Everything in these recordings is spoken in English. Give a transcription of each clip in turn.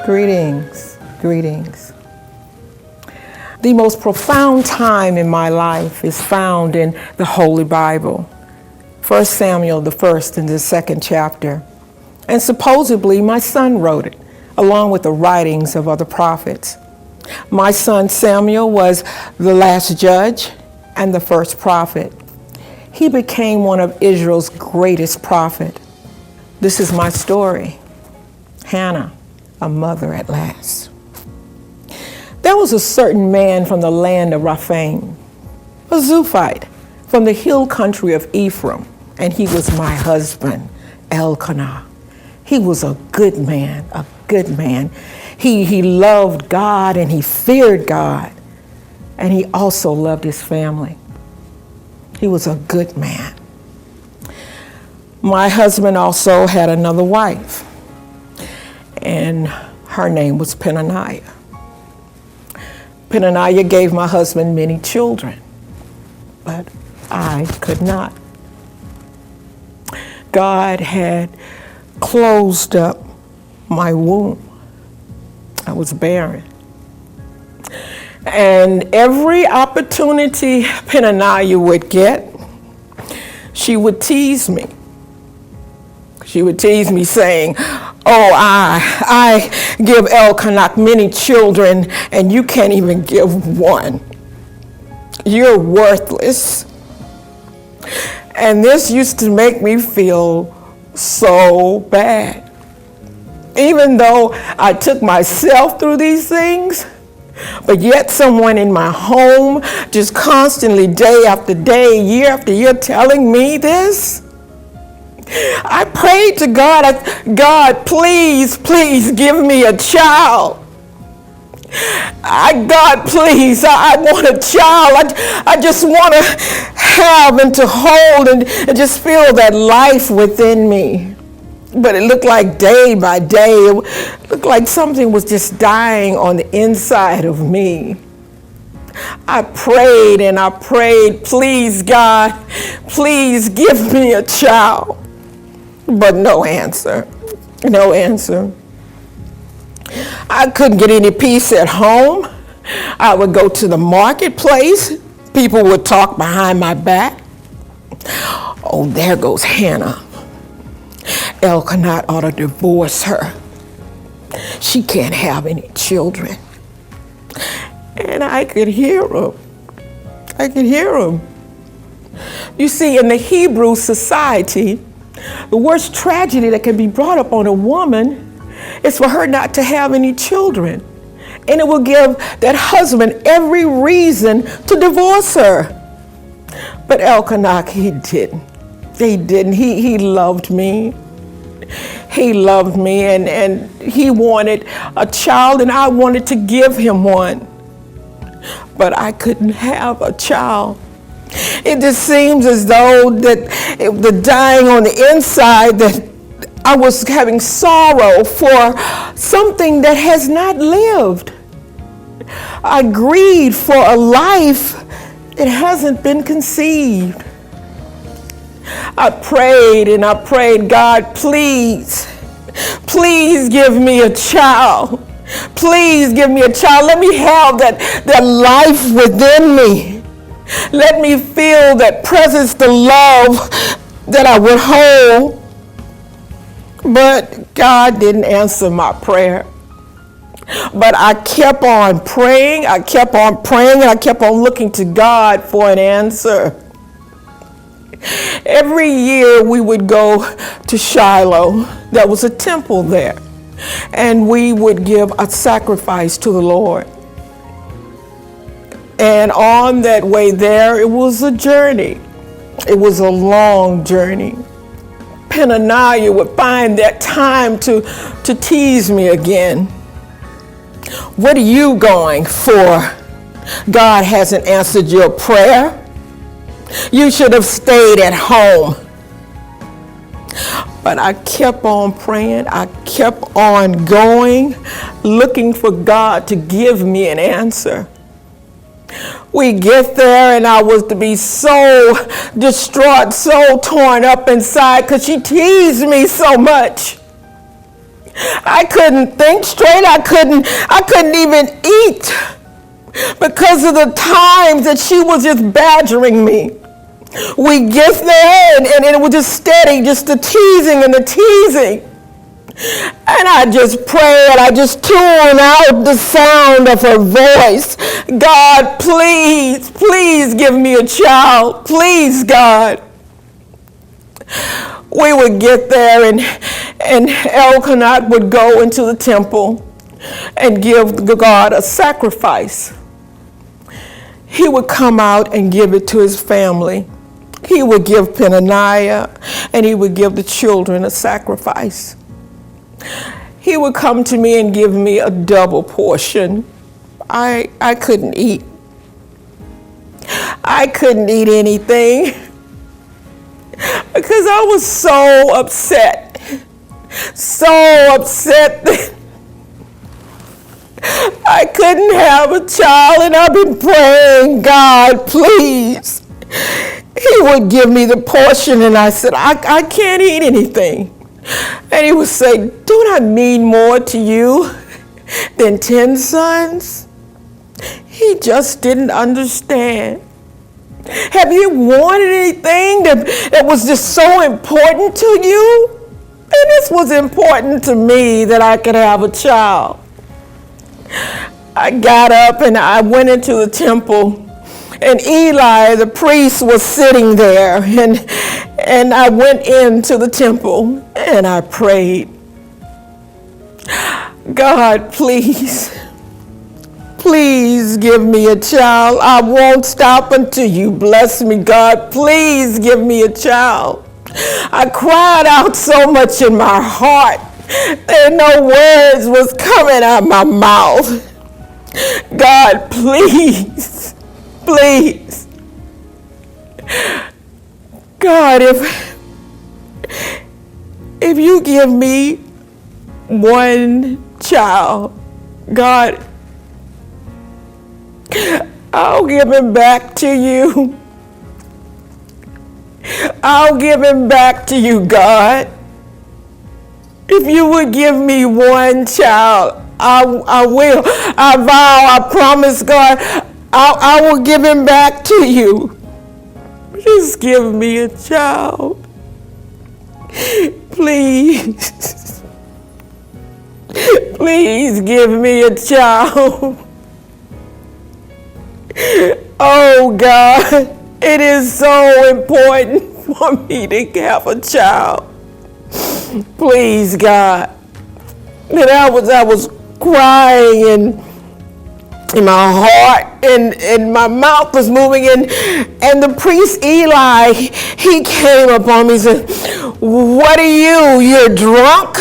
Greetings, greetings. The most profound time in my life is found in the Holy Bible. 1 Samuel, the first and the second chapter. And supposedly my son wrote it, along with the writings of other prophets. My son Samuel was the last judge and the first prophet. He became one of Israel's greatest prophets. This is my story. Hannah, a mother at last. There was a certain man from the land of Rephaim, a Zuphite from the hill country of Ephraim, and he was my husband, Elkanah. He was a good man, a good man. He loved God and he feared God, and he also loved his family. He was a good man. My husband also had another wife, and her name was Peninnah. Peninnah gave my husband many children, but I could not. God had closed up my womb. I was barren. And every opportunity Peninnah would get, she would tease me. She would tease me saying, "Oh, I give Elkanah many children and you can't even give one. You're worthless." And this used to make me feel so bad. Even though I took myself through these things, but yet someone in my home just constantly, day after day, year after year, telling me this. I prayed to God, God, please give me a child. God, please, I want a child. I just want to have and to hold and just feel that life within me. But it looked like day by day, it looked like something was just dying on the inside of me. I prayed and I prayed, please, God, please give me a child. But no answer, no answer. I couldn't get any peace at home. I would go to the marketplace. People would talk behind my back. "Oh, there goes Hannah. Elkanah ought to divorce her. She can't have any children." And I could hear them. I could hear them. You see, in the Hebrew society, the worst tragedy that can be brought up on a woman is for her not to have any children. And it will give that husband every reason to divorce her. But Elkanah, he didn't. He didn't. He loved me. He loved me, and he wanted a child, and I wanted to give him one. But I couldn't have a child. It just seems as though that the dying on the inside, that I was having sorrow for something that has not lived. I grieved for a life that hasn't been conceived. I prayed and I prayed, God, please give me a child. Please give me a child. Let me have that life within me. Let me feel that presence, the love that I would hold. But God didn't answer my prayer. But I kept on praying. I kept on praying, and I kept on looking to God for an answer. Every year we would go to Shiloh. There was a temple there. And we would give a sacrifice to the Lord. And on that way there, it was a journey. It was a long journey. Peninnah would find that time to tease me again. "What are you going for? God hasn't answered your prayer. You should have stayed at home." But I kept on praying. I kept on going, looking for God to give me an answer. We get there, and I was to be so distraught, so torn up inside, because she teased me so much. I couldn't think straight. I couldn't even eat because of the times that she was just badgering me. We get there and it was just steady, just the teasing and the teasing. And I just prayed, I just tuned out the sound of her voice. God, please, please give me a child. Please, God. We would get there and Elkanah would go into the temple and give God a sacrifice. He would come out and give it to his family. He would give Penaniah and he would give the children a sacrifice. He would come to me and give me a double portion. I couldn't eat. I couldn't eat anything because I was so upset that I couldn't have a child, and I've been praying, God, please. He would give me the portion, and I said, I can't eat anything. And he would say, don't I mean more to you than 10 sons? He just didn't understand. Have you wanted anything that was just so important to you? And this was important to me, that I could have a child. I got up and I went into the temple, and Eli, the priest, was sitting there, and I went into the temple and I prayed, God, please give me a child. I won't stop until you bless me, God. Please give me a child. I cried out so much in my heart that no words was coming out of my mouth. God, please, please. God, if you give me one child, God, I'll give him back to you. I'll give him back to you, God. If you would give me one child, I will. I vow, I promise, God, I will give him back to you. Just give me a child. Please. Please give me a child. Oh, God, it is so important for me to have a child. Please, God. And I was crying in my heart, and my mouth was moving, and the priest Eli, he came upon me and said, what are you? You're drunk?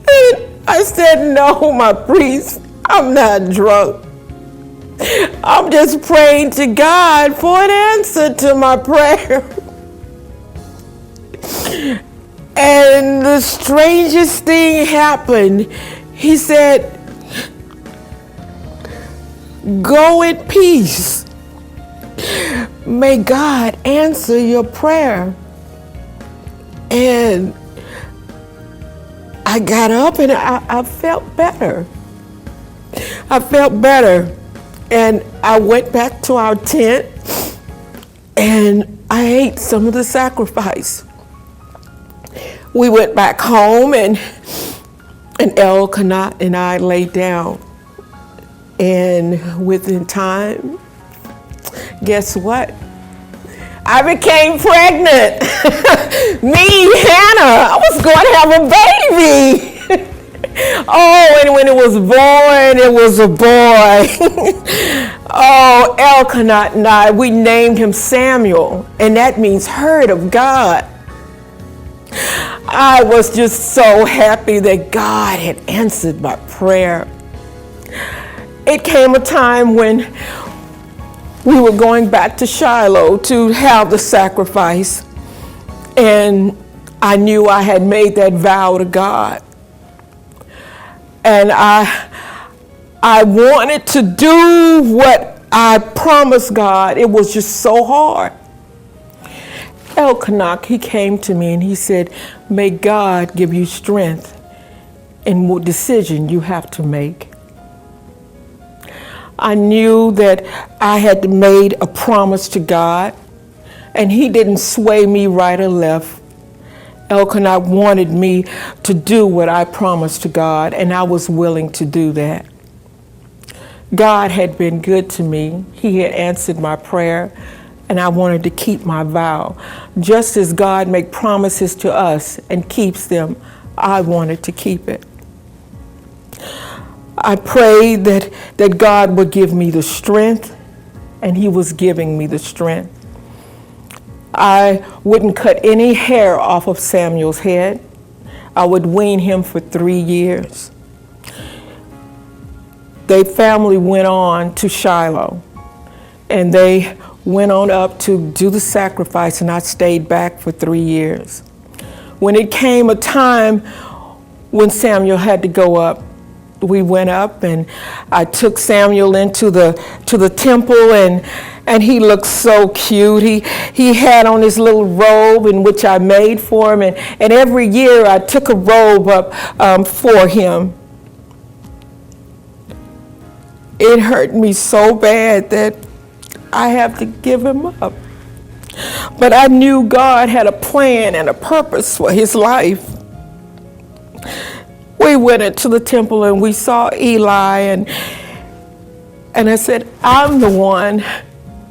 And I said, no, my priest, I'm not drunk. I'm just praying to God for an answer to my prayer. And the strangest thing happened. He said, go in peace. May God answer your prayer. And I got up and I felt better. I felt better. And I went back to our tent and I ate some of the sacrifice. We went back home and Elkanah and I laid down. And within time, guess what? I became pregnant. Me, Hannah, I was going to have a baby. Oh, and when it was born, it was a boy. Oh, Elkanah and I, we named him Samuel, and that means heard of God. I was just so happy that God had answered my prayer. It came a time when we were going back to Shiloh to have the sacrifice, and I knew I had made that vow to God. And I wanted to do what I promised God. It was just so hard. Elkanah, he came to me and he said, may God give you strength in what decision you have to make. I knew that I had made a promise to God, and He didn't sway me right or left. Elkanah wanted me to do what I promised to God, and I was willing to do that. God had been good to me. He had answered my prayer, and I wanted to keep my vow. Just as God makes promises to us and keeps them, I wanted to keep it. I prayed that God would give me the strength, and He was giving me the strength. I wouldn't cut any hair off of Samuel's head. I would wean him for 3 years. Their family went on to Shiloh, and they went on up to do the sacrifice, and I stayed back for 3 years. When it came a time when Samuel had to go up, we went up, and I took Samuel into the temple, and he looked so cute. He had on his little robe in which I made for him, and every year I took a robe up for him. It hurt me so bad that I have to give him up. But I knew God had a plan and a purpose for his life. We went into the temple and we saw Eli, and I said, I'm the one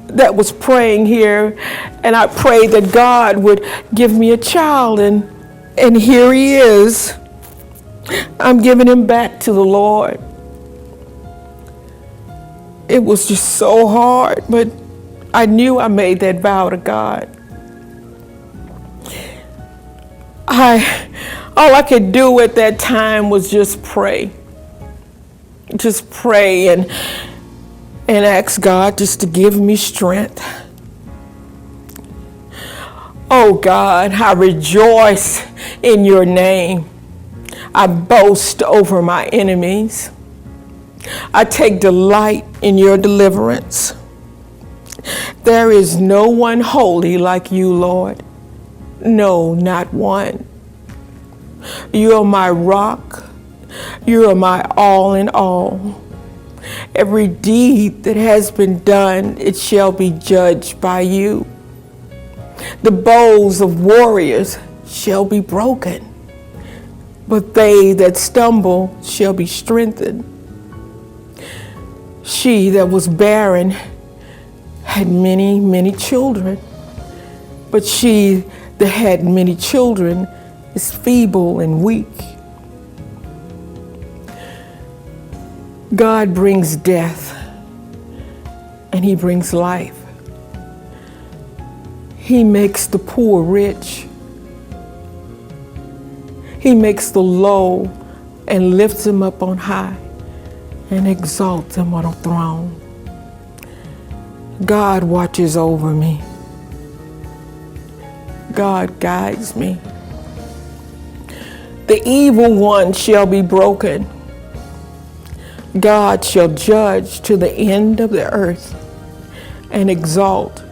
that was praying here, and I prayed that God would give me a child, and here he is. I'm giving him back to the Lord. It was just so hard, but I knew I made that vow to God. All I could do at that time was just pray. Just pray and ask God just to give me strength. Oh God, I rejoice in your name. I boast over my enemies. I take delight in your deliverance. There is no one holy like you, Lord. No, not one. You are my rock. You are my all in all. Every deed that has been done, it shall be judged by you. The bows of warriors shall be broken, but they that stumble shall be strengthened. She that was barren had many, many children, but she that had many children is feeble and weak. God brings death, and he brings life. He makes the poor rich. He makes the low and lifts them up on high and exalts them on a throne. God watches over me. God guides me. The evil one shall be broken. God shall judge to the end of the earth and exalt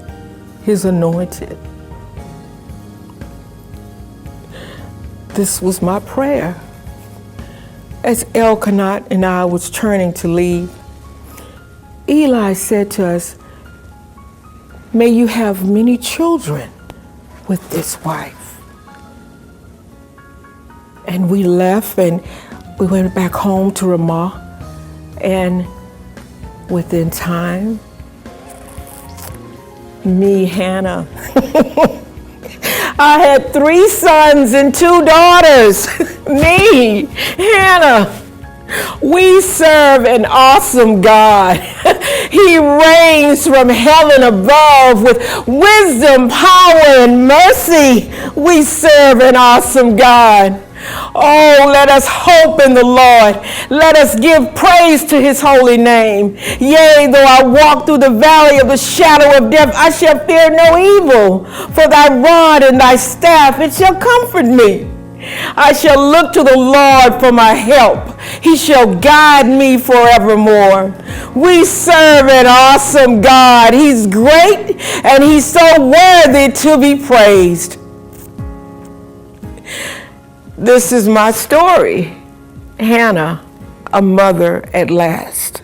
his anointed. This was my prayer. As Elkanah and I was turning to leave, Eli said to us, "May you have many children with this wife." And we left and we went back home to Ramah, and within time, me, Hannah, I had 3 sons and 2 daughters. Me, Hannah. We serve an awesome God. He reigns from heaven above with wisdom, power, and mercy. We serve an awesome God. Oh, let us hope in the Lord. Let us give praise to his holy name. Yea, though I walk through the valley of the shadow of death, I shall fear no evil. For thy rod and thy staff, it shall comfort me. I shall look to the Lord for my help. He shall guide me forevermore. We serve an awesome God. He's great and he's so worthy to be praised. This is my story, Hannah a mother at last.